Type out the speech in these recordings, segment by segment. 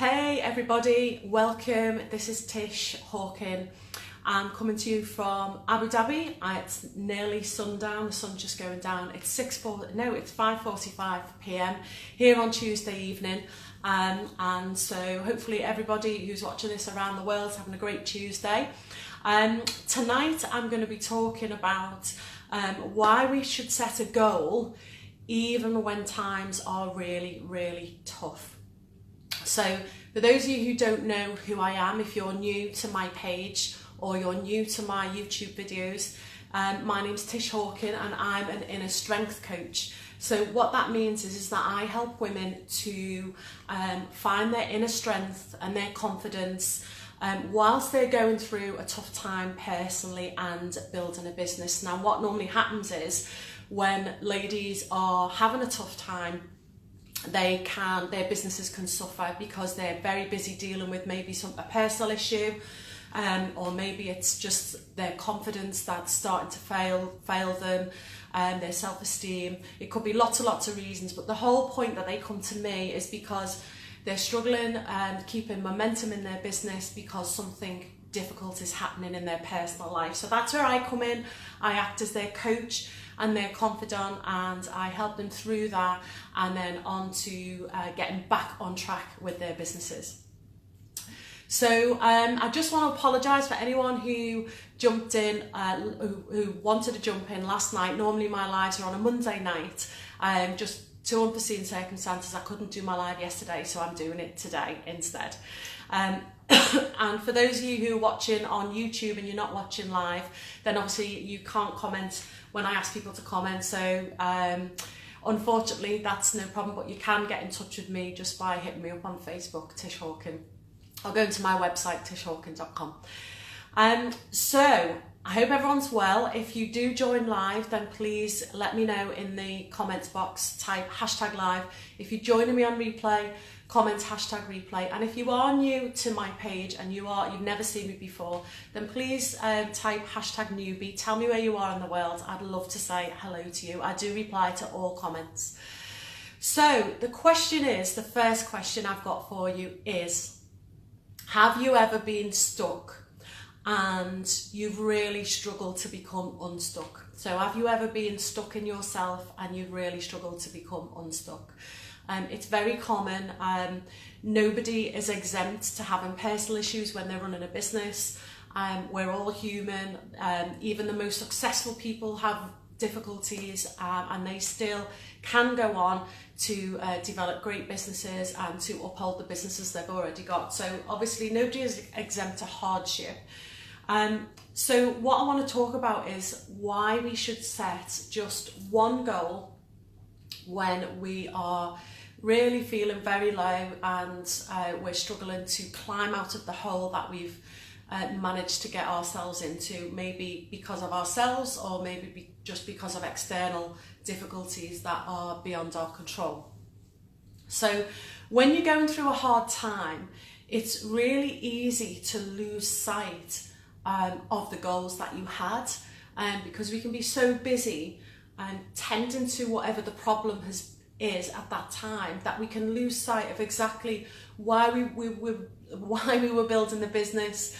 Hey everybody, welcome. This is Tish Hawken. I'm coming to you from Abu Dhabi. It's nearly sundown, the sun's just going down. It's 5:45 p.m. here on Tuesday evening. And so hopefully everybody who's watching this around the world is having a great Tuesday. Tonight I'm going to be talking about why we should set a goal even when times are really, really tough. So for those of you who don't know who I am, if you're new to my page or you're new to my YouTube videos, my name's Tish Hawken and I'm an inner strength coach. So what that means is that I help women to find their inner strength and their confidence whilst they're going through a tough time personally and building a business. Now what normally happens is when ladies are having a tough time, their businesses can suffer because they're very busy dealing with maybe a personal issue, or maybe it's just their confidence that's starting to fail them, their self-esteem. It could be lots of reasons, but the whole point that they come to me is because they're struggling keeping momentum in their business because something difficult is happening in their personal life. So that's where I come in. I act as their coach and their confidant, and I help them through that and then on to getting back on track with their businesses. So I just want to apologise for anyone who jumped in, who wanted to jump in last night. Normally my lives are on a Monday night, just to unforeseen circumstances I couldn't do my live yesterday, so I'm doing it today instead. And for those of you who are watching on YouTube and you're not watching live, then obviously you can't comment when I ask people to comment, so unfortunately that's no problem, but you can get in touch with me just by hitting me up on Facebook, Tish Hawken, or going to my website, tishhawken.com. So I hope everyone's well. If you do join live, then please let me know in the comments box, type #live. If you're joining me on replay, comment #replay. And if you are new to my page and you've never seen me before, then please type #newbie. Tell me where you are in the world. I'd love to say hello to you. I do reply to all comments. So the first question I've got for you is, have you ever been stuck and you've really struggled to become unstuck? So have you ever been stuck in yourself and you've really struggled to become unstuck? It's very common. Nobody is exempt to having personal issues when they're running a business. We're all human. Even the most successful people have difficulties, and they still can go on to develop great businesses and to uphold the businesses they've already got. So obviously nobody is exempt to hardship. So what I want to talk about is why we should set just one goal when we are really feeling very low and we're struggling to climb out of the hole that we've managed to get ourselves into, maybe because of ourselves or maybe just because of external difficulties that are beyond our control. So when you're going through a hard time, it's really easy to lose sight of the goals that you had, because we can be so busy and tending to whatever the problem is at that time that we can lose sight of exactly why we were building the business,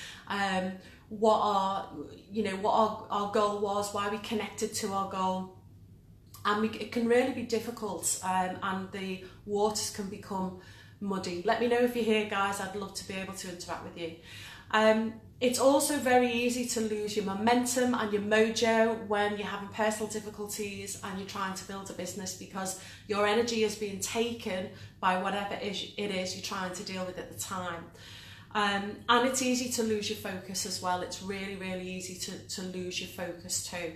what our goal was, why we connected to our goal. And it can really be difficult, and the waters can become muddy. Let me know if you're here, guys. I'd love to be able to interact with you. It's also very easy to lose your momentum and your mojo when you're having personal difficulties and you're trying to build a business, because your energy is being taken by whatever it is you're trying to deal with at the time. And it's easy to lose your focus as well. It's really, really easy to lose your focus too.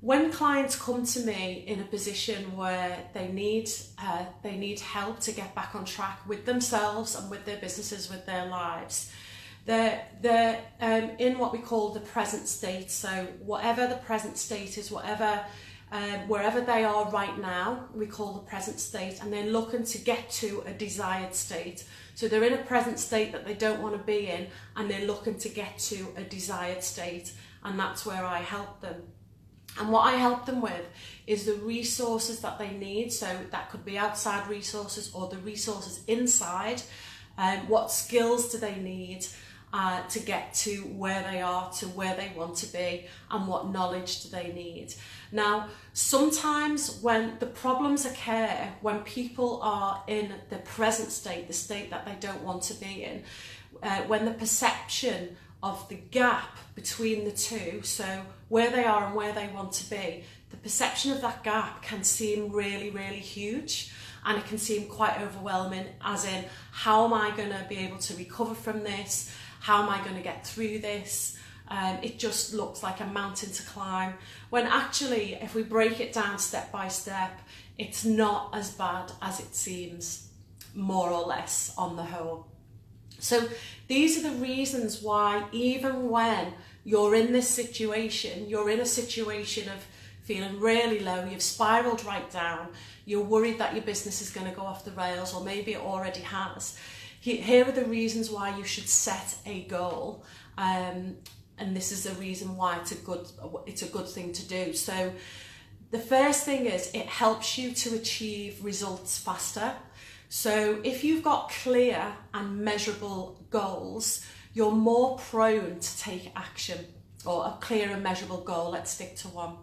When clients come to me in a position where they need help to get back on track with themselves and with their businesses, with their lives, they're in what we call the present state. So whatever the present state is, wherever they are right now, we call the present state, and they're looking to get to a desired state. So they're in a present state that they don't want to be in, and they're looking to get to a desired state, and that's where I help them. And what I help them with is the resources that they need. So that could be outside resources or the resources inside What skills do they need to get to where they are, to where they want to be, and what knowledge do they need? Now, sometimes when the problems occur, when people are in the present state, the state that they don't want to be in, when the perception of the gap between the two, so where they are and where they want to be, the perception of that gap can seem really, really huge, and it can seem quite overwhelming, as in, how am I going to be able to recover from this? How am I going to get through this? It just looks like a mountain to climb, when actually, if we break it down step by step, it's not as bad as it seems, more or less, on the whole. So these are the reasons why, even when you're in this situation, you're in a situation of feeling really low, you've spiraled right down, you're worried that your business is going to go off the rails, or maybe it already has. Here are the reasons why you should set a goal, and this is the reason why it's a good thing to do. So the first thing is, it helps you to achieve results faster. So if you've got clear and measurable goals, you're more prone to take action. Or a clear and measurable goal, let's stick to one.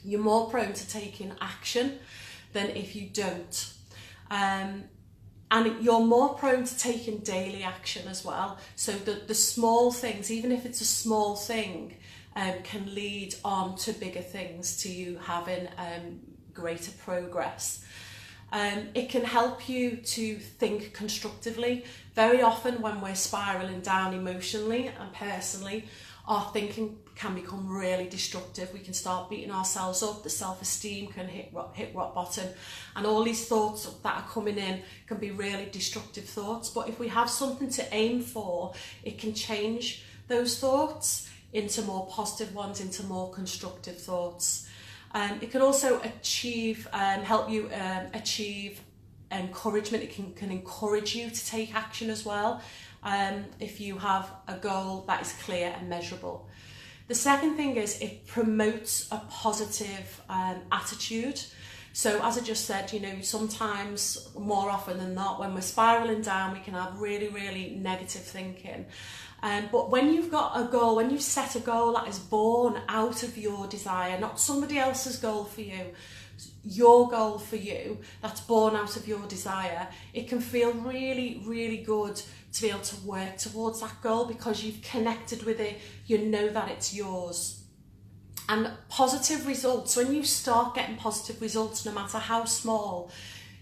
You're more prone to taking action than if you don't. And you're more prone to taking daily action as well. So the small things, even if it's a small thing, can lead on to bigger things, to you having greater progress. It can help you to think constructively. Very often when we're spiraling down emotionally and personally, our thinking can become really destructive. We can start beating ourselves up, the self-esteem can hit rock bottom, and all these thoughts that are coming in can be really destructive thoughts. But if we have something to aim for, it can change those thoughts into more positive ones, into more constructive thoughts. It can also help you achieve encouragement. It can encourage you to take action as well, if you have a goal that is clear and measurable. The second thing is, it promotes a positive attitude. So as I just said, sometimes, more often than not, when we're spiraling down, we can have really, really negative thinking. But when you've got a goal, when you've set a goal that is born out of your desire, not somebody else's goal for you, your goal for you, that's born out of your desire, it can feel really, really good to be able to work towards that goal, because you've connected with it, you know that it's yours. And positive results, when you start getting positive results, no matter how small,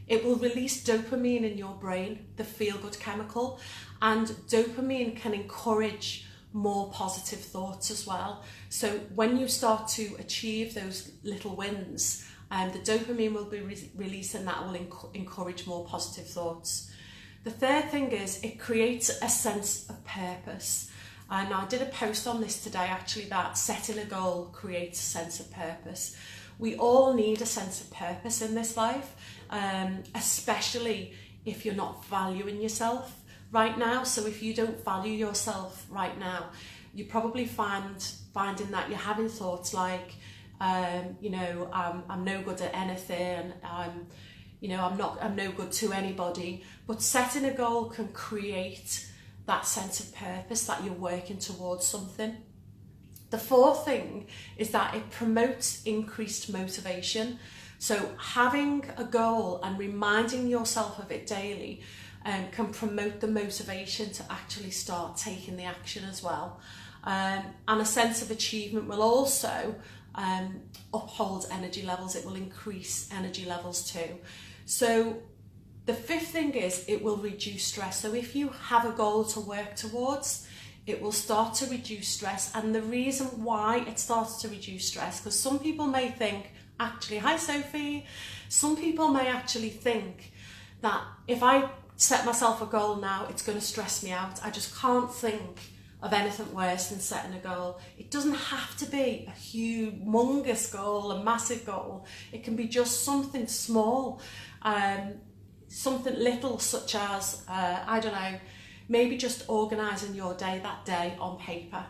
it will release dopamine in your brain, the feel-good chemical, and dopamine can encourage more positive thoughts as well. So when you start to achieve those little wins, the dopamine will be released, and that will encourage more positive thoughts. The third thing is, it creates a sense of purpose. And I did a post on this today, actually, that setting a goal creates a sense of purpose. We all need a sense of purpose in this life, especially if you're not valuing yourself right now. So if you don't value yourself right now, you probably finding that you're having thoughts like, I'm no good at anything, I'm no good to anybody. But setting a goal can create that sense of purpose, that you're working towards something. The fourth thing is that it promotes increased motivation. So having a goal and reminding yourself of it daily can promote the motivation to actually start taking the action as well. And a sense of achievement will also uphold energy levels. It will increase energy levels too. So the fifth thing is, it will reduce stress. So if you have a goal to work towards, it will start to reduce stress. And the reason why it starts to reduce stress, because some people may think, actually, hi Sophie, some people may actually think that if I set myself a goal now, it's going to stress me out. I just can't think of anything worse than setting a goal. It doesn't have to be a humongous goal, a massive goal. It can be just something small, something little, such as, maybe just organising your day that day on paper,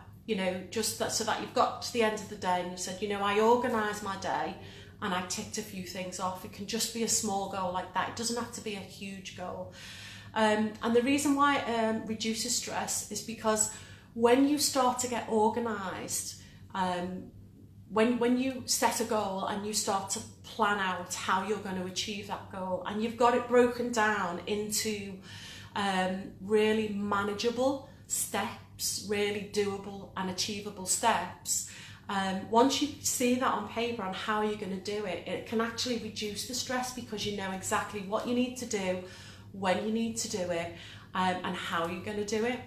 just that, so that you've got to the end of the day and you said, I organised my day and I ticked a few things off. It can just be a small goal like that. It doesn't have to be a huge goal. And the reason why it reduces stress is because when you start to get organised, when you set a goal and you start to plan out how you're going to achieve that goal, and you've got it broken down into really manageable steps, really doable and achievable steps, once you see that on paper on how you're going to do it, it can actually reduce the stress because you know exactly what you need to do, when you need to do it, and how you're going to do it.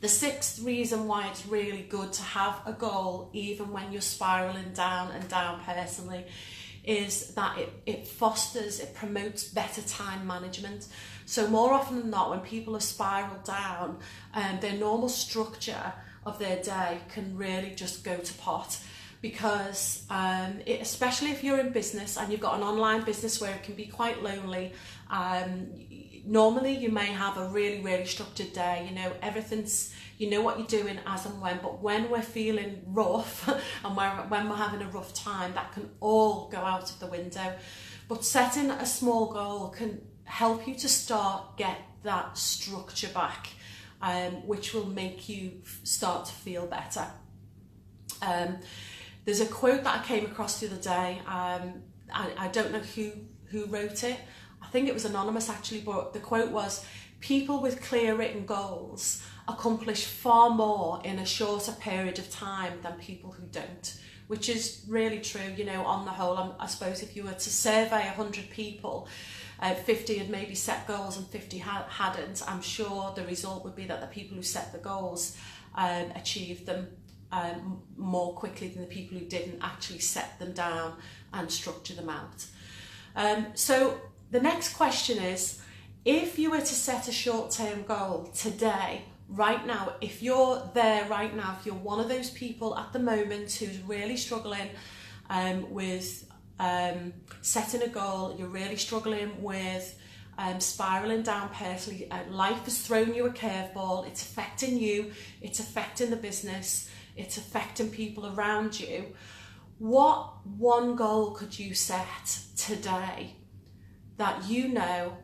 The sixth reason why it's really good to have a goal, even when you're spiraling down and down personally, is that it promotes better time management. So more often than not, when people have spiraled down, their normal structure of their day can really just go to pot, because especially if you're in business and you've got an online business where it can be quite lonely, normally you may have a really structured day, you know, everything's, you know what you're doing as and when, but when we're feeling rough and when we're having a rough time, that can all go out of the window. But setting a small goal can help you to get that structure back, which will make you start to feel better. There's a quote that I came across the other day. I don't know who wrote it. I think it was anonymous actually, but the quote was, "People with clear written goals accomplish far more in a shorter period of time than people who don't," which is really true. You know, on the whole, I suppose if you were to survey 100 people, 50 had maybe set goals and 50 hadn't, I'm sure the result would be that the people who set the goals achieved them more quickly than the people who didn't actually set them down and structure them out. So the next question is, if you were to set a short-term goal today, right now, if you're there right now, if you're one of those people at the moment who's really struggling with setting a goal, you're really struggling with spiraling down personally, life has thrown you a curveball, it's affecting you, it's affecting the business, it's affecting people around you, what one goal could you set today that you know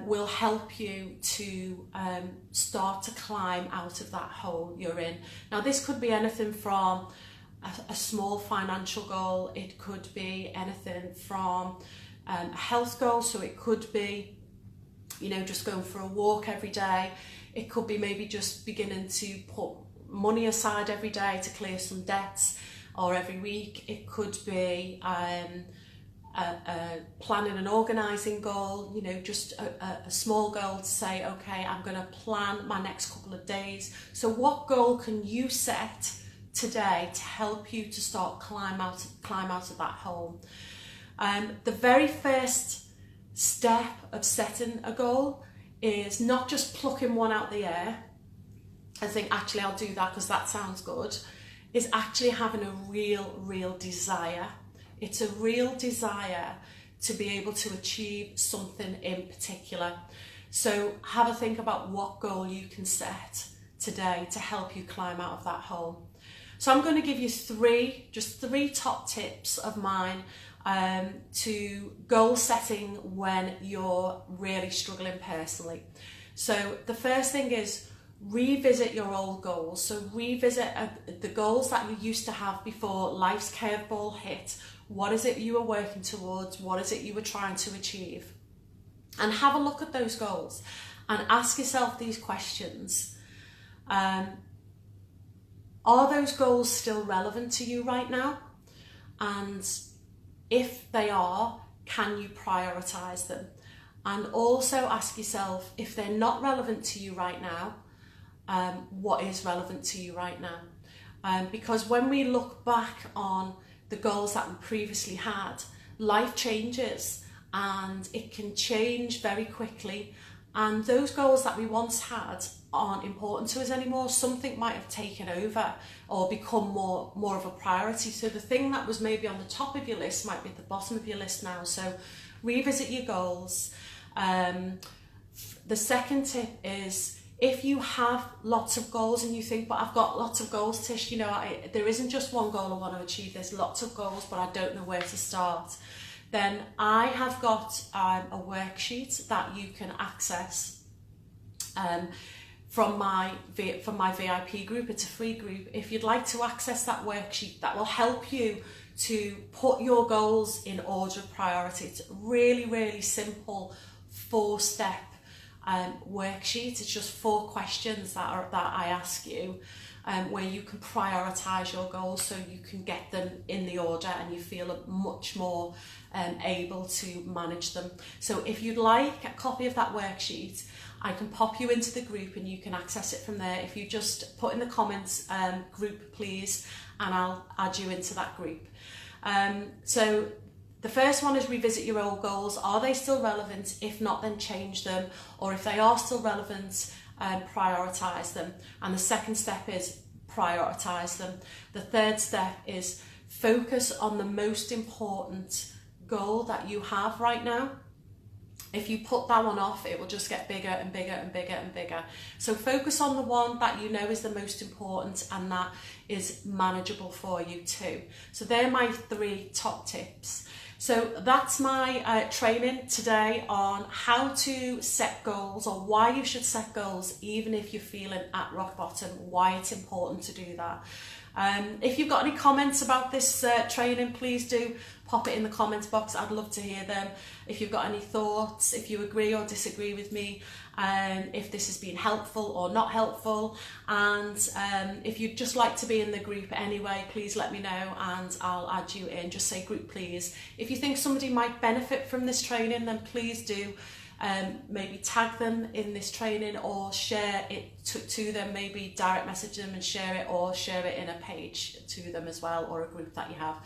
will help you to start to climb out of that hole you're in? Now, this could be anything from a small financial goal, it could be anything from a health goal, so it could be, you know, just going for a walk every day, it could be maybe just beginning to put money aside every day to clear some debts, or every week, it could be planning and organising goal, you know, just a small goal to say, okay, I'm going to plan my next couple of days. So what goal can you set today to help you to start climb out of that hole? The very first step of setting a goal is not just plucking one out the air and think, actually I'll do that because that sounds good, is actually having a real desire. It's a real desire to be able to achieve something in particular. So have a think about what goal you can set today to help you climb out of that hole. So I'm going to give you just three top tips of mine to goal setting when you're really struggling personally. So the first thing is revisit your old goals. So revisit the goals that you used to have before life's curveball hit. What is it you were working towards? What is it you were trying to achieve? And have a look at those goals and ask yourself these questions. Are those goals still relevant to you right now? And if they are, can you prioritize them? And also ask yourself, if they're not relevant to you right now, what is relevant to you right now? Because when we look back on the goals that we previously had, life changes and it can change very quickly, and those goals that we once had aren't important to us anymore. Something might have taken over or become more of a priority. So the thing that was maybe on the top of your list might be at the bottom of your list now. So revisit your goals. The second tip is, if you have lots of goals and you think, but I've got lots of goals, Tish, you know, there isn't just one goal I want to achieve, there's lots of goals, but I don't know where to start, then I have got a worksheet that you can access from my VIP group. It's a free group. If you'd like to access that worksheet, that will help you to put your goals in order of priority. It's really, really simple 4-step worksheet. It's just 4 questions that I ask you, where you can prioritize your goals so you can get them in the order and you feel much more able to manage them. So if you'd like a copy of that worksheet, I can pop you into the group and you can access it from there. If you just put in the comments group please, and I'll add you into that group. So the first one is revisit your old goals. Are they still relevant? If not, then change them. Or if they are still relevant, prioritize them. And the second step is prioritize them. The third step is focus on the most important goal that you have right now. If you put that one off, it will just get bigger and bigger and bigger and bigger. So focus on the one that you know is the most important and that is manageable for you too. So they're my 3 top tips. So that's my training today on how to set goals, or why you should set goals even if you're feeling at rock bottom, why it's important to do that. If you've got any comments about this training, please do pop it in the comments box. I'd love to hear them. If you've got any thoughts, if you agree or disagree with me, if this has been helpful or not helpful, and if you'd just like to be in the group anyway, please let me know and I'll add you in. Just say group please. If you think somebody might benefit from this training, then please do maybe tag them in this training or share it to them, maybe direct message them and share it, or share it in a page to them as well, or a group that you have.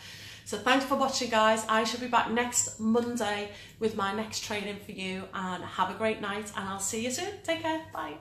So thanks for watching, guys. I shall be back next Monday with my next training for you, and have a great night and I'll see you soon. Take care. Bye.